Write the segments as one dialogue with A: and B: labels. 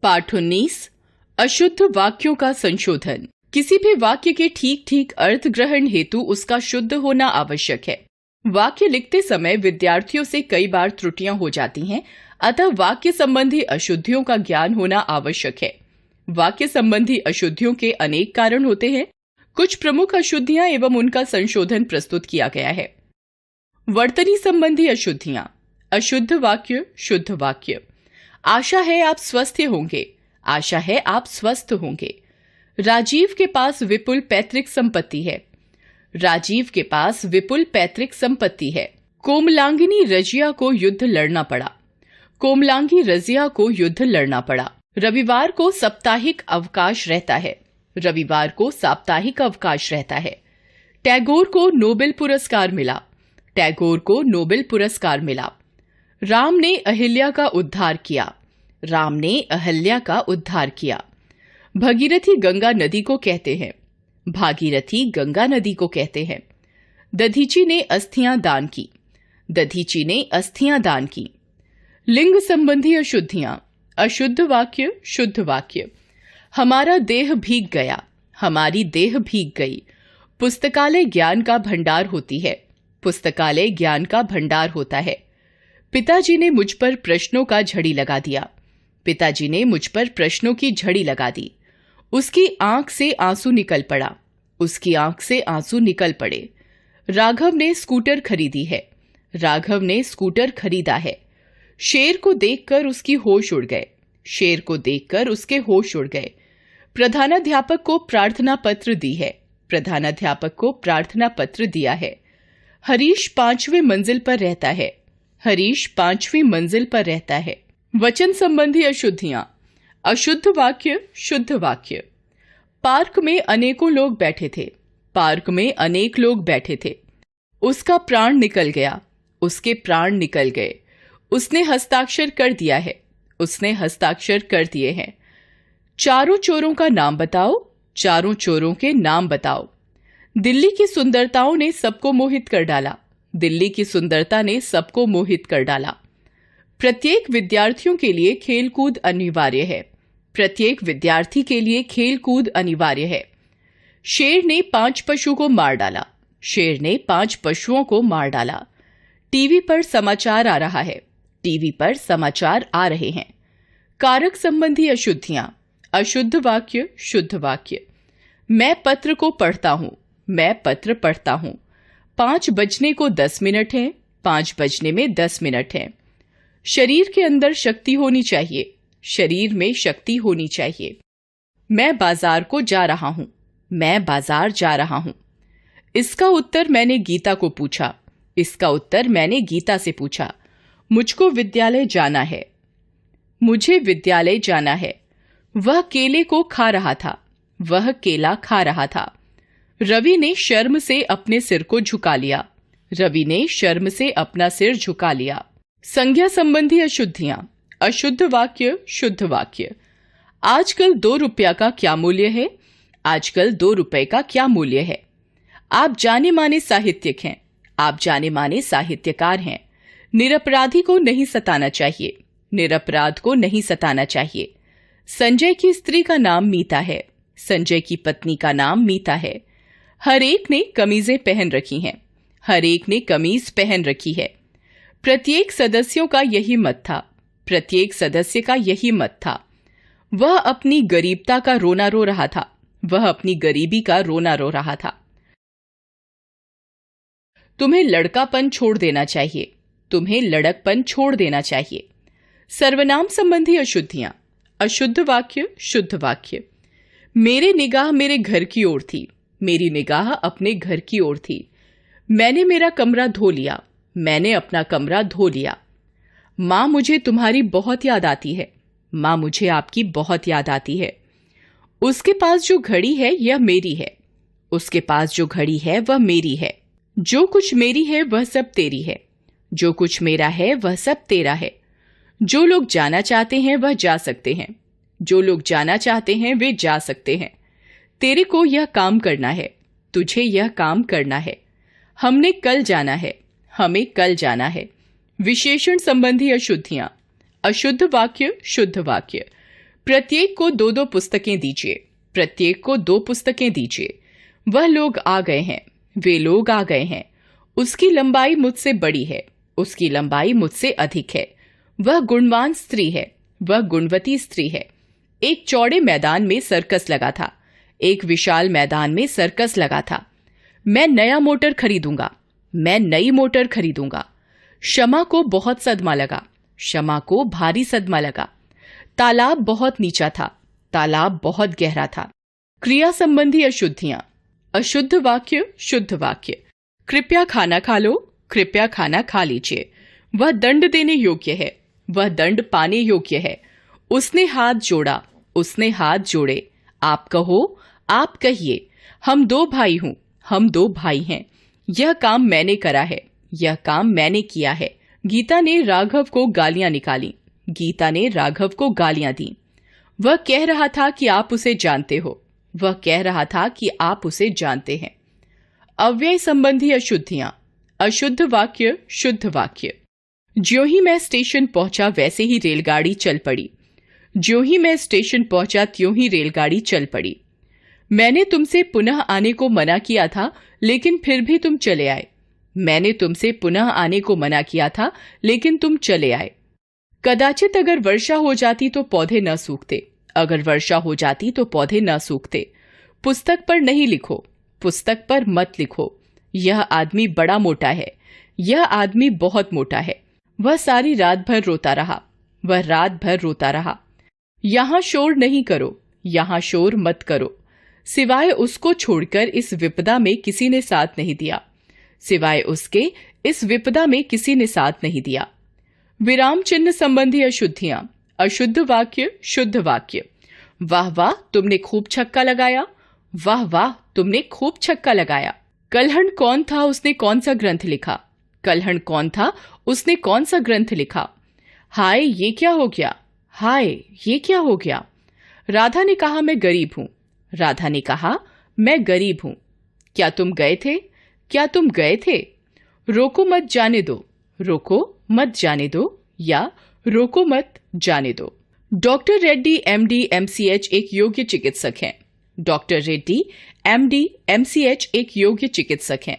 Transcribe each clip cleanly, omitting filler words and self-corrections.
A: पाठ 19 अशुद्ध वाक्यों का संशोधन। किसी भी वाक्य के ठीक ठीक अर्थ ग्रहण हेतु उसका शुद्ध होना आवश्यक है। वाक्य लिखते समय विद्यार्थियों से कई बार त्रुटियां हो जाती हैं, अतः वाक्य संबंधी अशुद्धियों का ज्ञान होना आवश्यक है। वाक्य संबंधी अशुद्धियों के अनेक कारण होते हैं। कुछ प्रमुख अशुद्धियां एवं उनका संशोधन प्रस्तुत किया गया है। वर्तनी संबंधी अशुद्धियां। अशुद्ध वाक्य, शुद्ध वाक्य। आशा है आप स्वस्थ होंगे, आशा है आप स्वस्थ होंगे। राजीव के पास विपुल पैतृक संपत्ति है, राजीव के पास विपुल पैतृक संपत्ति है। कोमलांगिनी रजिया को युद्ध लड़ना पड़ा, कोमलांगी रजिया को युद्ध लड़ना पड़ा। रविवार को साप्ताहिक अवकाश रहता है, रविवार को साप्ताहिक अवकाश रहता है। टैगोर को नोबेल पुरस्कार मिला, टैगोर को नोबेल पुरस्कार मिला। राम ने अहिल्या का उद्धार किया, राम ने अहिल्या का उद्धार किया। भगीरथी गंगा नदी को कहते हैं, भागीरथी गंगा नदी को कहते हैं। दधीची ने अस्थियां दान की, दधीची ने अस्थियां दान की। लिंग संबंधी अशुद्धियां। अशुद्ध वाक्य, शुद्ध वाक्य। हमारा देह भीग गया, हमारी देह भीग गई। पुस्तकालय ज्ञान का भंडार होती है, पुस्तकालय ज्ञान का भंडार होता है। पिताजी ने मुझ पर प्रश्नों का झड़ी लगा दिया, पिताजी ने मुझ पर प्रश्नों की झड़ी लगा दी। उसकी आंख से आंसू निकल पड़ा, उसकी आंख से आंसू निकल पड़े। राघव ने स्कूटर खरीदी है, राघव ने स्कूटर खरीदा है। शेर को देखकर उसकी होश उड़ गए, शेर को देखकर उसके होश उड़ गए। प्रधानाध्यापक को प्रार्थना पत्र दी है, प्रधानाध्यापक को प्रार्थना पत्र दिया है। हरीश 5वीं मंजिल पर रहता है, हरीश 5वीं मंजिल पर रहता है। वचन संबंधी अशुद्धियां। अशुद्ध वाक्य, शुद्ध वाक्य। पार्क में अनेकों लोग बैठे थे, पार्क में अनेक लोग बैठे थे। उसका प्राण निकल गया, उसके प्राण निकल गए। उसने हस्ताक्षर कर दिया है, उसने हस्ताक्षर कर दिए हैं। चारों चोरों का नाम बताओ, चारों चोरों के नाम बताओ। दिल्ली की सुंदरताओं ने सबको मोहित कर डाला, दिल्ली की सुंदरता ने सबको मोहित कर डाला। प्रत्येक विद्यार्थियों के लिए खेलकूद अनिवार्य है, प्रत्येक विद्यार्थी के लिए खेलकूद अनिवार्य है। शेर ने 5 पशु को मार डाला, शेर ने 5 पशुओं को मार डाला। टीवी पर समाचार आ रहा है, टीवी पर समाचार आ रहे हैं। कारक संबंधी अशुद्धियां। अशुद्ध वाक्य, शुद्ध वाक्य। मैं पत्र को पढ़ता हूं, मैं पत्र पढ़ता हूं। 5 बजने को 10 मिनट हैं, 5 बजने में 10 मिनट हैं। शरीर के अंदर शक्ति होनी चाहिए, शरीर में शक्ति होनी चाहिए। मैं बाजार को जा रहा हूं, मैं बाजार जा रहा हूं। इसका उत्तर मैंने गीता को पूछा, इसका उत्तर मैंने गीता से पूछा। मुझको विद्यालय जाना है, मुझे विद्यालय जाना है। वह केले को खा रहा था, वह केला खा रहा था। रवि ने शर्म से अपने सिर को झुका लिया, रवि ने शर्म से अपना सिर झुका लिया। संज्ञा संबंधी अशुद्धियां। अशुद्ध वाक्य, शुद्ध वाक्य। आजकल 2 रुपया का क्या मूल्य है, आजकल 2 रुपए का क्या मूल्य है। आप जाने माने साहित्यिक हैं, आप जाने माने साहित्यकार हैं। निरपराधी को नहीं सताना चाहिए, निरपराध को नहीं सताना चाहिए। संजय की स्त्री का नाम मीता है, संजय की पत्नी का नाम मीता है। हर एक ने कमीजें पहन रखी हैं, हर एक ने कमीज पहन रखी है। प्रत्येक सदस्यों का यही मत था, प्रत्येक सदस्य का यही मत था। वह अपनी गरीबता का रोना रो रहा था, वह अपनी गरीबी का रोना रो रहा था। तुम्हें लड़कापन छोड़ देना चाहिए, तुम्हें लड़कपन छोड़ देना चाहिए। सर्वनाम संबंधी अशुद्धियां। अशुद्ध वाक्य, शुद्ध वाक्य। मेरे निगाह मेरे घर की ओर थी, मेरी निगाह अपने घर की ओर थी। मैंने मेरा कमरा धो लिया, मैंने अपना कमरा धो लिया। माँ मुझे तुम्हारी बहुत याद आती है, माँ मुझे आपकी बहुत याद आती है। उसके पास जो घड़ी है यह मेरी है, उसके पास जो घड़ी है वह मेरी है। जो कुछ मेरी है वह सब तेरी है, जो कुछ मेरा है वह सब तेरा है। जो लोग जाना चाहते हैं वह जा सकते हैं, जो लोग जाना चाहते हैं वे जा सकते हैं। तेरे को यह काम करना है, तुझे यह काम करना है। हमने कल जाना है, हमें कल जाना है। विशेषण संबंधी अशुद्धियां। अशुद्ध वाक्य, शुद्ध वाक्य। प्रत्येक को 2-2 पुस्तकें दीजिए, प्रत्येक को 2 पुस्तकें दीजिए। वह लोग आ गए हैं, वे लोग आ गए हैं। उसकी लंबाई मुझसे बड़ी है, उसकी लंबाई मुझसे अधिक है। वह गुणवान स्त्री है, वह गुणवती स्त्री है। एक चौड़े मैदान में सर्कस लगा था, एक विशाल मैदान में सर्कस लगा था। मैं नया मोटर खरीदूंगा, मैं नई मोटर खरीदूंगा। शमा को बहुत सदमा लगा, शमा को भारी सदमा लगा। तालाब बहुत नीचा था, तालाब बहुत गहरा था। क्रिया संबंधी अशुद्धियां। अशुद्ध वाक्य, शुद्ध वाक्य। कृपया खाना खा लो, कृपया खाना खा लीजिए। वह दंड देने योग्य है, वह दंड पाने योग्य है। उसने हाथ जोड़ा, उसने हाथ जोड़े। आप कहो, आप कहिए। हम 2 भाई हूं, हम 2 भाई हैं। यह काम मैंने करा है, यह काम मैंने किया है। गीता ने राघव को गालियां निकाली, गीता ने राघव को गालियां दी। वह कह रहा था कि आप उसे जानते हो, वह कह रहा था कि आप उसे जानते हैं। अव्यय संबंधी अशुद्धियां। अशुद्ध वाक्य, शुद्ध वाक्य। ज्यों ही मैं स्टेशन पहुंचा वैसे ही रेलगाड़ी चल पड़ी, ज्यों ही मैं स्टेशन पहुंचा त्यों ही रेलगाड़ी चल पड़ी। मैंने तुमसे पुनः आने को मना किया था, लेकिन फिर भी तुम चले आए। मैंने तुमसे पुनः आने को मना किया था, लेकिन तुम चले आए। कदाचित अगर वर्षा हो जाती तो पौधे न सूखते, अगर वर्षा हो जाती तो पौधे न सूखते। पुस्तक पर नहीं लिखो, पुस्तक पर मत लिखो। यह आदमी बड़ा मोटा है, यह आदमी बहुत मोटा है। वह सारी रात भर रोता रहा, वह रात भर रोता रहा। यहां शोर नहीं करो, यहां शोर मत करो। सिवाय उसको छोड़कर इस विपदा में किसी ने साथ नहीं दिया, सिवाय उसके इस विपदा में किसी ने साथ नहीं दिया। विराम चिन्ह संबंधी अशुद्धियां। अशुद्ध वाक्य, शुद्ध वाक्य। वाह वाह, तुमने खूब छक्का लगाया, वाह वाह, तुमने खूब छक्का लगाया। कलहण कौन था, उसने कौन सा ग्रंथ लिखा, कलहण कौन था, उसने कौन सा ग्रंथ लिखा। हाय, ये क्या हो गया, हाय, ये क्या हो गया। राधा ने कहा, मैं गरीब हूं, राधा ने कहा, मैं गरीब हूं। क्या तुम गए थे, क्या तुम गए थे। रोको मत जाने दो, रोको मत जाने दो, या रोको मत जाने दो। डॉक्टर रेड्डी एमडी एमसीएच एक योग्य चिकित्सक हैं, डॉक्टर रेड्डी एमडी एमसीएच एक योग्य चिकित्सक हैं।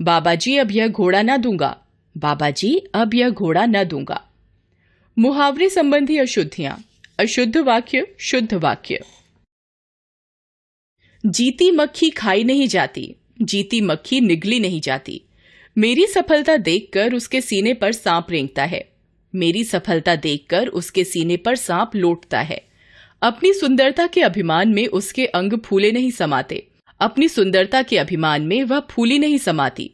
A: बाबा जी, अब यह घोड़ा न दूंगा, बाबा जी, अब यह घोड़ा न दूंगा। मुहावरे संबंधी अशुद्धियां। अशुद्ध वाक्य, शुद्ध वाक्य। जीती मक्खी खाई नहीं जाती, जीती मक्खी निगली नहीं जाती। मेरी सफलता देखकर उसके सीने पर सांप रेंगता है, मेरी सफलता देखकर उसके सीने पर सांप लौटता है। अपनी सुंदरता के अभिमान में उसके अंग फूले नहीं समाते, अपनी सुंदरता के अभिमान में वह फूली नहीं समाती।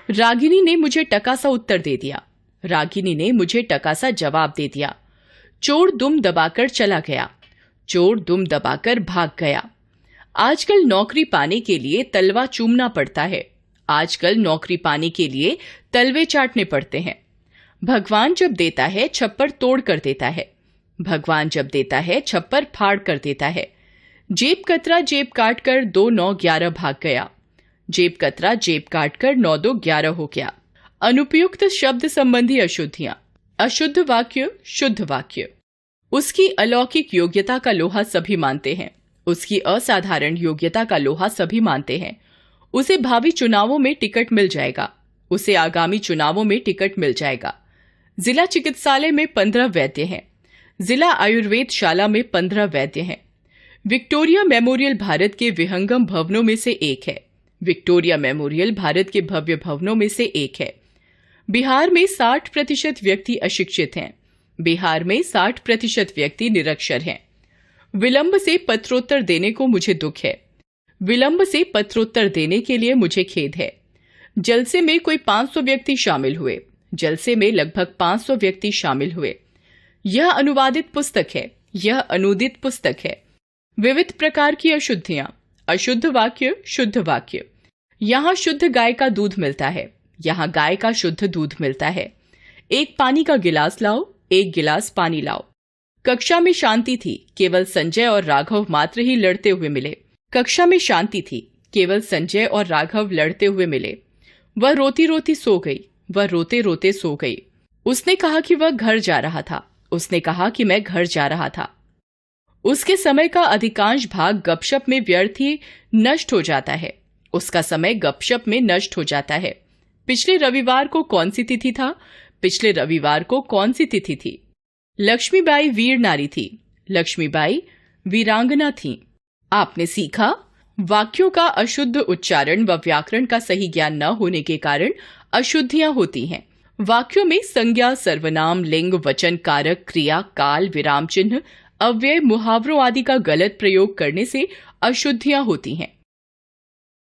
A: रागिनी ने मुझे टका सा उत्तर दे दिया, रागिनी ने मुझे टका सा जवाब दे दिया। चोर दुम दबाकर चला गया, चोर दुम दबाकर भाग गया। आजकल नौकरी पाने के लिए तलवा चूमना पड़ता है, आजकल नौकरी पाने के लिए तलवे चाटने पड़ते हैं। भगवान जब देता है छप्पर तोड़ कर देता है, भगवान जब देता है छप्पर फाड़ कर देता है। जेब कतरा जेब काट कर 2 9 11 भाग गया, जेब कतरा जेब काट कर 9 2 11 हो गया। अनुपयुक्त शब्द संबंधी अशुद्धियां। अशुद्ध वाक्य, शुद्ध वाक्य। उसकी अलौकिक योग्यता का लोहा सभी मानते हैं, उसकी असाधारण योग्यता का लोहा सभी मानते हैं। उसे भावी चुनावों में टिकट मिल जाएगा, उसे आगामी चुनावों में टिकट मिल जाएगा। जिला चिकित्सालय में 15 वैद्य हैं, जिला आयुर्वेद शाला में 15 वैद्य हैं। विक्टोरिया मेमोरियल भारत के विहंगम भवनों में से एक है, विक्टोरिया मेमोरियल भारत के भव्य भवनों में से एक है। बिहार में 60% व्यक्ति अशिक्षित हैं, बिहार में 60% व्यक्ति निरक्षर हैं। विलंब से पत्रोत्तर देने को मुझे दुख है, विलंब से पत्रोत्तर देने के लिए मुझे खेद है। जलसे में कोई 500 व्यक्ति शामिल हुए, जलसे में लगभग 500 व्यक्ति शामिल हुए। यह अनुवादित पुस्तक है, यह अनूदित पुस्तक है। विविध प्रकार की अशुद्धियां। अशुद्ध वाक्य, शुद्ध वाक्य। यहाँ शुद्ध गाय का दूध मिलता है, यहाँ गाय का शुद्ध दूध मिलता है। एक पानी का गिलास लाओ, एक गिलास पानी लाओ। कक्षा में शांति थी, केवल संजय और राघव मात्र ही लड़ते हुए मिले। कक्षा में शांति थी, केवल संजय और राघव लड़ते हुए मिले। वह रोती रोती सो गई, वह रोते रोते सो गई। उसने कहा कि वह घर जा रहा था, उसने कहा कि मैं घर जा रहा था। उसके समय का अधिकांश भाग गपशप में व्यर्थ ही नष्ट हो जाता है। उसका समय गपशप में नष्ट हो जाता है। पिछले रविवार को कौन सी तिथि था? पिछले रविवार को कौन सी तिथि थी? लक्ष्मीबाई वीर नारी थी। लक्ष्मीबाई वीरांगना थी। आपने सीखा, वाक्यों का अशुद्ध उच्चारण व व्याकरण का सही ज्ञान न होने के कारण अशुद्धियां होती हैं। वाक्यों में संज्ञा, सर्वनाम, लिंग, वचन, कारक, क्रिया, काल, विराम चिन्ह, अव्यय, मुहावरों आदि का गलत प्रयोग करने से अशुद्धियां होती हैं।